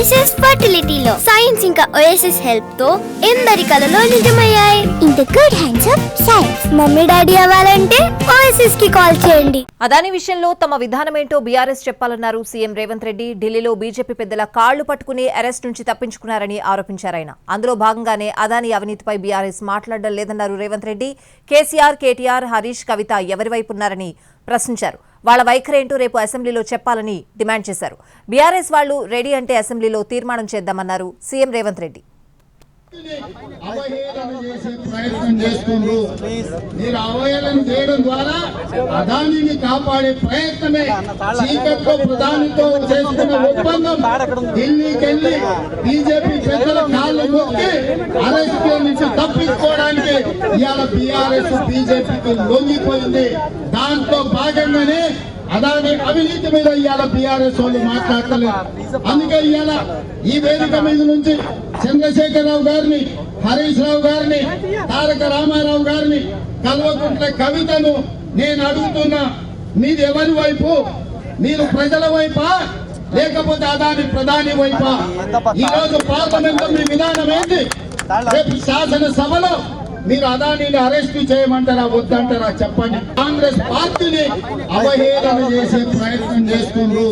OSS ఫర్టిలిటీలో science ఇంకా OSS help తో ఎందరి కలలో నిజమయ్యాయి. ఇంత good hands up science. Mummy daddy అవ్వాలంటే ఓఎస్ఎస్ కి కాల్ చేయండి. అదాని విషయంలో తమ విధానమేంటో బీఆర్ఎస్ చెప్పాలన్నారు సీఎం రేవంత్ రెడ్డి. ఢిల్లీలో బీజేపీ పెద్దల కాళ్లు పట్టుకుని అరెస్ట్ నుంచి తప్పించుకున్నారని ఆరోపించారు ఆయన. అందులో భాగంగానే అదాని అవినీతిపై బీఆర్ఎస్ మాట్లాడడం లేదన్నారు రేవంత్ రెడ్డి. కేసీఆర్, కేటీఆర్, హరీష్, కవిత ఎవరి వైపు ఉన్నారని ప్రశ్నించారు. వాళ్ల వైఖరేంటో రేపు అసెంబ్లీలో చెప్పాలని డిమాండ్ చేశారు. బీఆర్ఎస్ వాళ్లు రెడీ అంటే అసెంబ్లీలో తీర్మానం చేద్దామన్నారు సీఎం రేవంత్ రెడ్డి. అవహేళన చేసే ప్రయత్నం చేస్తున్నారు. మీరు అవహేళన చేయడం ద్వారా అదానిని కాపాడే ప్రయత్నమే చీకట్లో ప్రధానితో చేసుకున్న ఒప్పందం. ఢిల్లీకి వెళ్లి బీజేపీ పెద్దల కాళ్ళు మొక్కి అరెస్ట్ నుంచి తప్పించుకోవడానికి ఇవాళ బీఆర్ఎస్ బీజేపీకి లొంగిపోయింది. దాంట్లో భాగంగానే అదాని అవినీతి మీద ఇవాళ బీఆర్ఎస్ వాళ్ళు మాట్లాడతలేదు. అందుకే ఇవాళ ఈ వేదిక మీద నుంచి చంద్రశేఖరరావు గారిని, హరీష్ రావు గారిని, తారక రామారావు గారిని, కల్వకుంట్ల కవితను నేను అడుగుతున్నా, మీది ఎవరి వైపు? మీరు ప్రజల వైపా లేకపోతే అదాని ప్రధాని వైపా? ఈ రోజు పార్లమెంట్ మీ విధానం ఏంటి? రేపు శాసనసభలో మీరు అదానిని అరెస్టు చేయమంటారా వద్దంటారా చెప్పండి. కాంగ్రెస్ పార్టీని అవహేళన చేసే ప్రయత్నం చేస్తున్నారు.